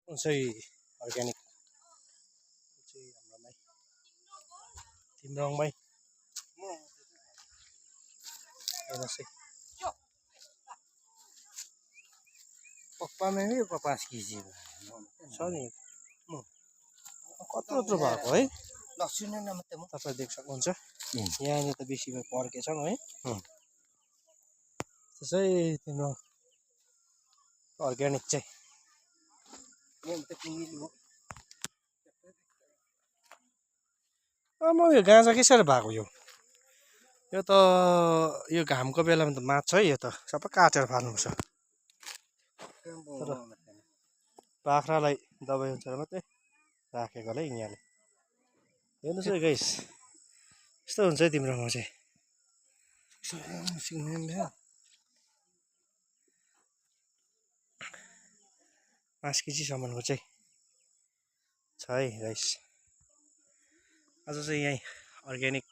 चाहिँ अर्ग्यानिक चाहिँ हाम्रोमै तिम्रोङमै हेर्नुहोस् है पप्पा में भी कपास कीजिएगा छ नि कत्रो भएको है लसुन न मात्रै म तपाईँ देख्न सक्नुहुन्छ यहाँनिर त बेसी भयो पर्केछ है त्यसै तिम्रो अर्ग्यानिक चाहिँ म यो गाँजा कसरी भएको यो त यो घामको बेलामा त मात्छ है यो त सबै काटेर फाल्नुपर्छ तर बाख्रालाई दबाई हुन्छ मात्रै राखेको होला है यिनीहरूले हेर्नुहोस् है गाइस यस्तो हुन्छ है तिम्रोमा चाहिँ 5 केजीसम्मको चाहिँ छ है गाइस आज चाहिँ यहीँ अर्ग्यानिक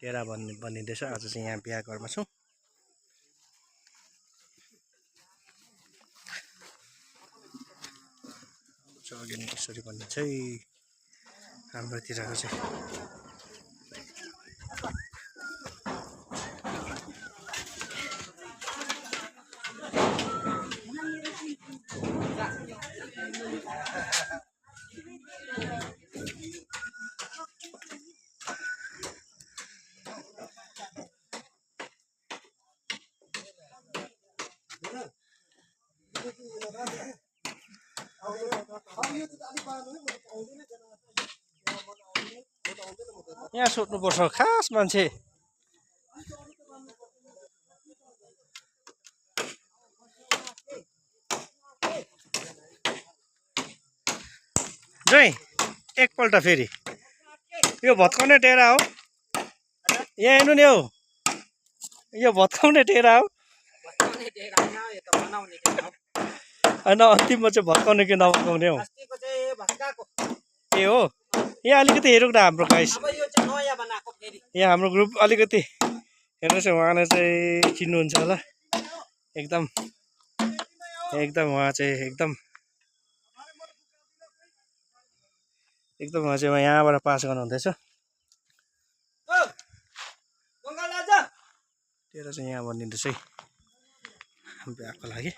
डेरा बनिँदैछ आज चाहिँ यहाँ बिहा घरमा छौँ अर्ग्यानिक यसरी बनिन्छ है हाम्रोतिरको चाहिँ यहाँ सोध्नुपर्छ खास मान्छे जय एकपल्ट फेरि यो भत्काउने टेरा हो यहाँ हेर्नु नि हौ यो भत्काउने टेरा हो होइन अन्तिममा चाहिँ भत्काउने कि नभत्काउने हो ए हो यहाँ अलिकति हेरौँ न हाम्रो गाइस यहाँ हाम्रो ग्रुप अलिकति हेर्नुहोस् उहाँले चाहिँ चिन्नुहुन्छ होला एकदम उहाँ चाहिँ एकदम उहाँ चाहिँ यहाँबाट पास गर्नुहुँदैछ तेरो चाहिँ यहाँ बनिँदैछ है बिहाको लागि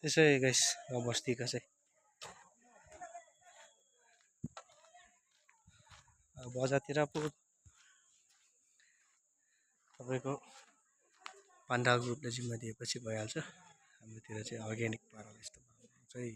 त्यसै गाइस गाउँ बस्तीका चाहिँ बजारतिर पो तपाईँको पन्डाल ग्रुपले जिम्मा दिएपछि भइहाल्छ हाम्रोतिर चाहिँ अर्ग्यानिक पाराले यस्तो चाहिँ